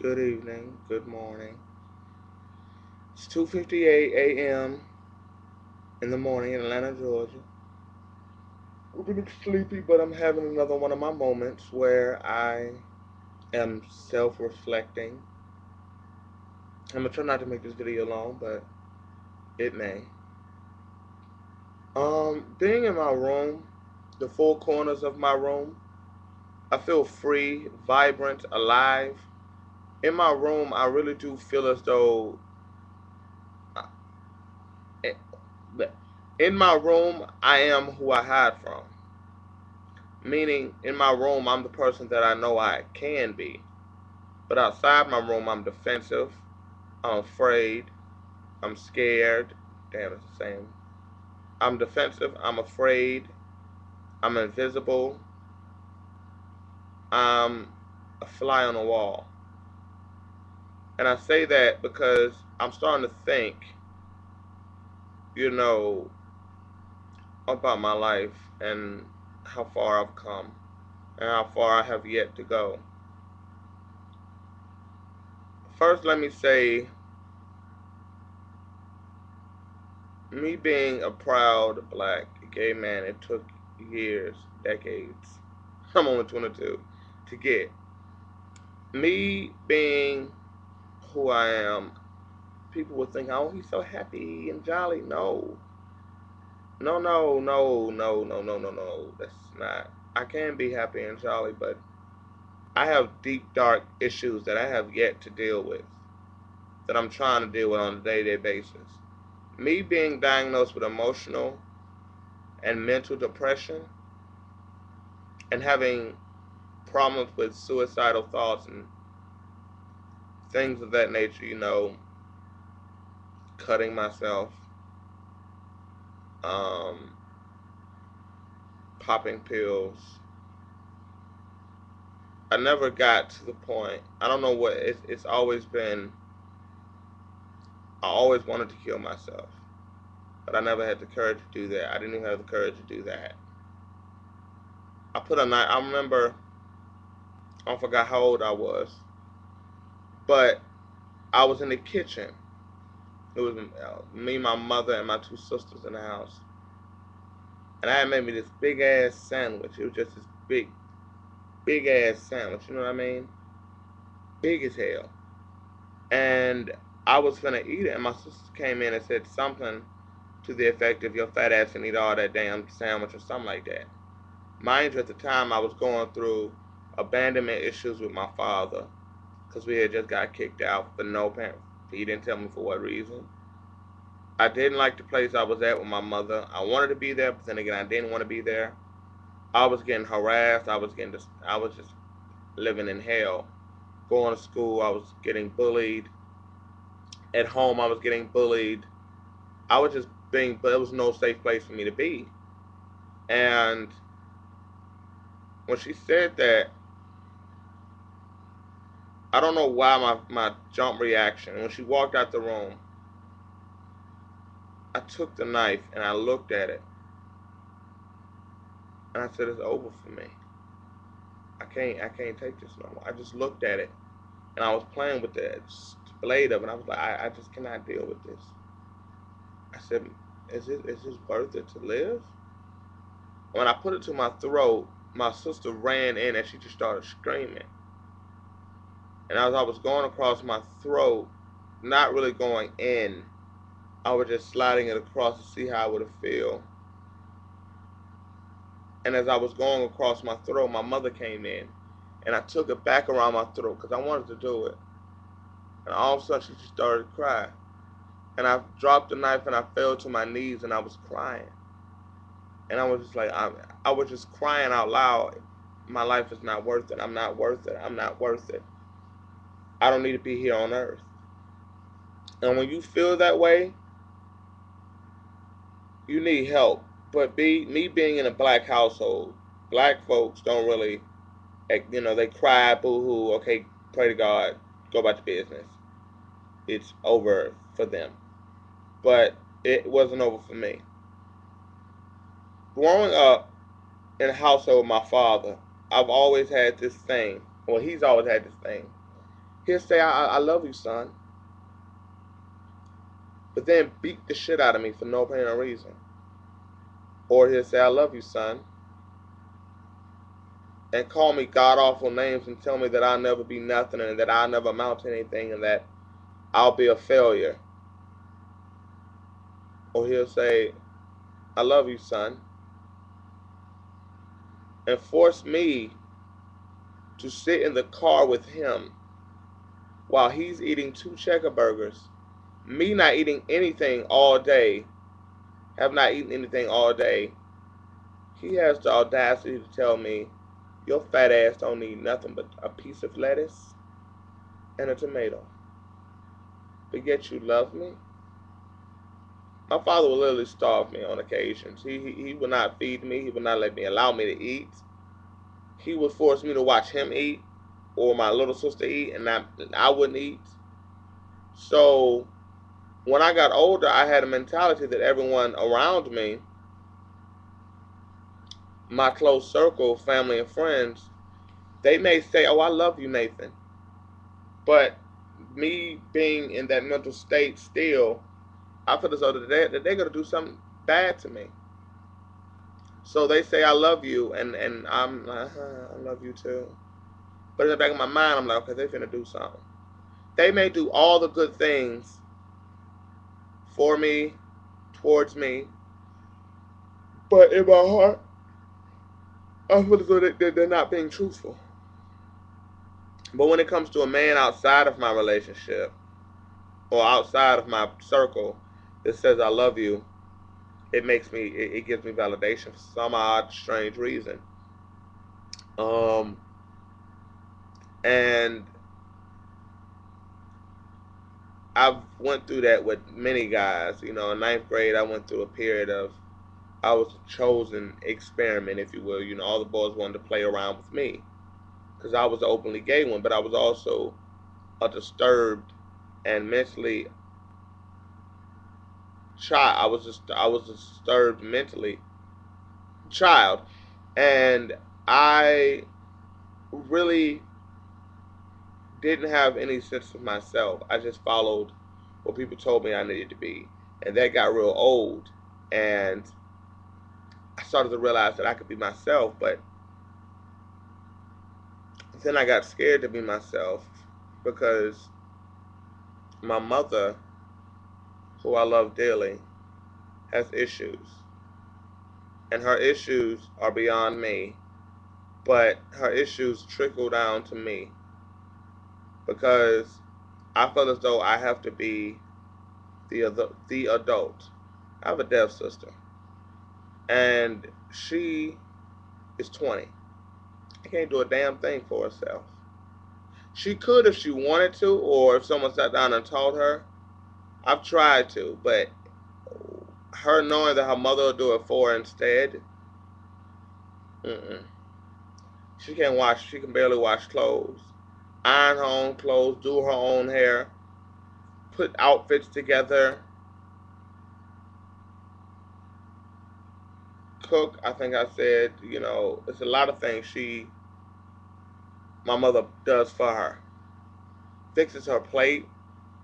Good evening, good morning. It's 2:58 a.m. in the morning in Atlanta, Georgia. I'm getting sleepy, but I'm having another one of my moments where I am self-reflecting. I'm gonna try not to make this video long, but it may. Being in my room, the four corners of my room, I feel free, vibrant, alive. In my room, I really do feel as though eh, in my room, I am who I hide from. Meaning, in my room, I'm the person that I know I can be. But outside my room, I'm defensive. I'm afraid. I'm scared. Damn, it's the same. I'm defensive. I'm afraid. I'm invisible. I'm a fly on the wall. And I say that because I'm starting to think, you know, about my life and how far I've come and how far I have yet to go. First, let me say, me being a proud black gay man, it took years, decades. I'm only 22 to get. Me being who I am, people would think, oh, he's so happy and jolly. No. No, no, no, no, no, no, no, no. That's not. I can be happy and jolly, but I have deep, dark issues that I have yet to deal with, that I'm trying to deal with on a day to day basis. Me being diagnosed with emotional and mental depression and having problems with suicidal thoughts and things of that nature, cutting myself, um, popping pills. I never got to the point. I don't know what it's always been. I always wanted to kill myself, but I never had the courage to do that. I didn't even have the courage to do that. I put a night. I remember. I forgot how old I was, but I was in the kitchen. It was me, my mother, and my two sisters in the house, and I had made me this big ass sandwich. It was just this big ass sandwich. You know what I mean? Big as hell. And I was gonna eat it, and my sister came in and said something to the effect of "your fat ass can eat all that damn sandwich" or something like that. Mind you, at the time I was going through abandonment issues with my father because we had just got kicked out for no parent. He didn't tell me for what reason. I didn't like the place I was at with my mother. I wanted to be there, but then again, I didn't want to be there. I was getting harassed. I was just living in hell. Going to school, I was getting bullied. At home, I was getting bullied. I was just being, but it was no safe place for me to be. And when she said that, I don't know why my jump reaction. When she walked out the room, I took the knife and I looked at it and I said, "It's over for me. I can't take this no more." I just looked at it and I was playing with the blade of it. And I was like, I just cannot deal with this. I said, is this worth it to live? When I put it to my throat, my sister ran in and she just started screaming. And as I was going across my throat, not really going in, I was just sliding it across to see how it would feel. And as I was going across my throat, my mother came in, and I took it back around my throat because I wanted to do it. And all of a sudden, she just started to cry. And I dropped the knife and I fell to my knees and I was crying. And I was just like, I was just crying out loud. My life is not worth it. I'm not worth it. I'm not worth it. I don't need to be here on earth. And when you feel that way, you need help. But me being in a black household, black folks don't really, they cry, boo hoo, okay, pray to God, go about the business. It's over for them. But it wasn't over for me. Growing up in a household with my father, I've always had this thing. Well, he's always had this thing. He'll say, I love you, son, but then beat the shit out of me for no apparent reason. Or he'll say, I love you, son, and call me god awful names and tell me that I'll never be nothing and that I'll never amount to anything and that I'll be a failure. Or he'll say, I love you, son, and force me to sit in the car with him while he's eating 2 checker burgers, me not eating anything all day, have not eaten anything all day. He has the audacity to tell me, your fat ass don't need nothing but a piece of lettuce and a tomato. But yet you love me? My father will literally starve me on occasions. He would not feed me. He would not let me allow me to eat. He would force me to watch him eat or my little sister eat, and I wouldn't eat. So when I got older, I had a mentality that everyone around me, my close circle, family and friends, they may say, oh, I love you, Nathan. But me being in that mental state still, I feel as though that they're going to do something bad to me. So they say, I love you, and I'm like, I love you too. But in the back of my mind, I'm like, okay, they're finna do something. They may do all the good things for me, towards me, but in my heart, I feel as though they're not being truthful. But when it comes to a man outside of my relationship or outside of my circle that says I love you, it gives me validation for some odd, strange reason. Um, and I've went through that with many guys. You know, in ninth grade, I went through a period of I was a chosen experiment, if you will. You know, all the boys wanted to play around with me because I was the openly gay one, but I was also a disturbed and mentally child. I was a disturbed mentally child, and I really didn't have any sense of myself. I just followed what people told me I needed to be, and that got real old. And I started to realize that I could be myself, but then I got scared to be myself because my mother, who I love dearly, has issues. And her issues are beyond me, but her issues trickle down to me because I feel as though I have to be the adult. I have a deaf sister, and she is 20. She can't do a damn thing for herself. She could if she wanted to, or if someone sat down and taught her. I've tried to, but her knowing that her mother will do it for her instead, mm-mm. She can't wash. She can barely wash clothes, iron her own clothes, do her own hair, put outfits together, cook. I think I said, you know, it's a lot of things my mother does for her. Fixes her plate.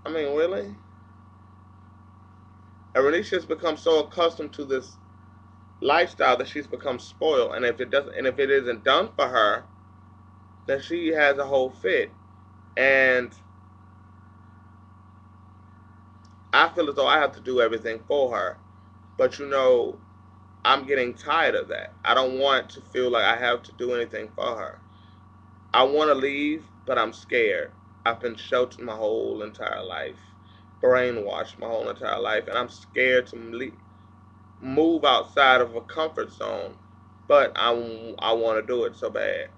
I mean, really? And Renisha's become so accustomed to this lifestyle that she's become spoiled. And if it isn't done for her, then she has a whole fit. And I feel as though I have to do everything for her. But you know, I'm getting tired of that. I don't want to feel like I have to do anything for her. I want to leave, but I'm scared. I've been sheltered my whole entire life, brainwashed my whole entire life, and I'm scared to move outside of a comfort zone. But I want to do it so bad.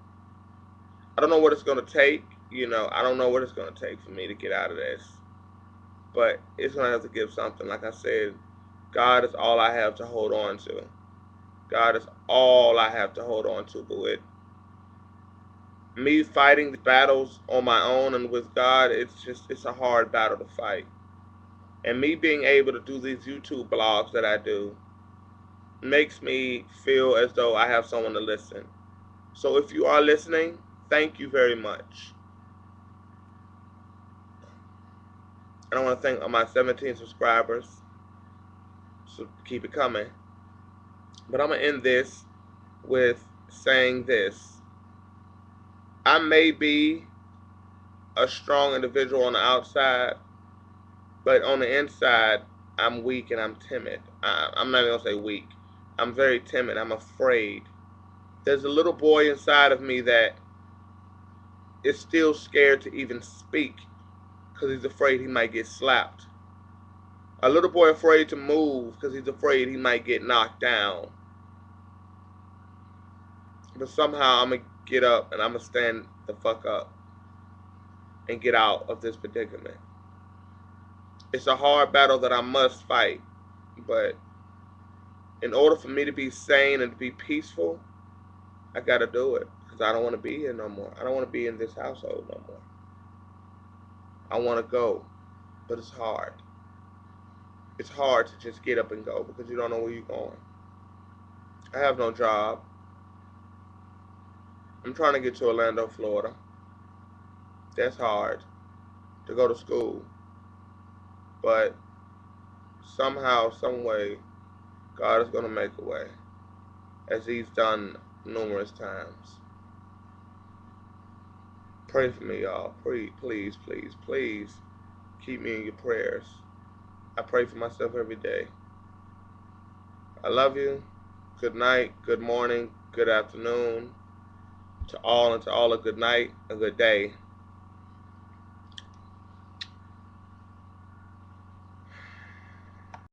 I don't know what it's going to take. You know, I don't know what it's going to take for me to get out of this. But it's going to have to give something. Like I said, God is all I have to hold on to. God is all I have to hold on to. But with me fighting the battles on my own and with God, it's a hard battle to fight. And me being able to do these YouTube blogs that I do makes me feel as though I have someone to listen. So if you are listening, thank you very much. And I want to thank all my 17 subscribers. So keep it coming. But I'm going to end this with saying this. I may be a strong individual on the outside, but on the inside, I'm weak and I'm timid. I'm not even going to say weak. I'm very timid. I'm afraid. There's a little boy inside of me that is still scared to even speak because he's afraid he might get slapped. A little boy afraid to move because he's afraid he might get knocked down. But somehow I'm going to get up and I'm going to stand the fuck up and get out of this predicament. It's a hard battle that I must fight, but in order for me to be sane and to be peaceful, I gotta do it because I don't want to be here no more. I don't want to be in this household no more. I want to go, but it's hard. It's hard to just get up and go because you don't know where you're going. I have no job. I'm trying to get to Orlando, Florida. That's hard to go to school, but somehow, some way, God is gonna make a way, as He's done numerous times. Pray for me, y'all. Please, please, please, please keep me in your prayers. I pray for myself every day. I love you. Good night, good morning, good afternoon. To all and to all a good night, a good day.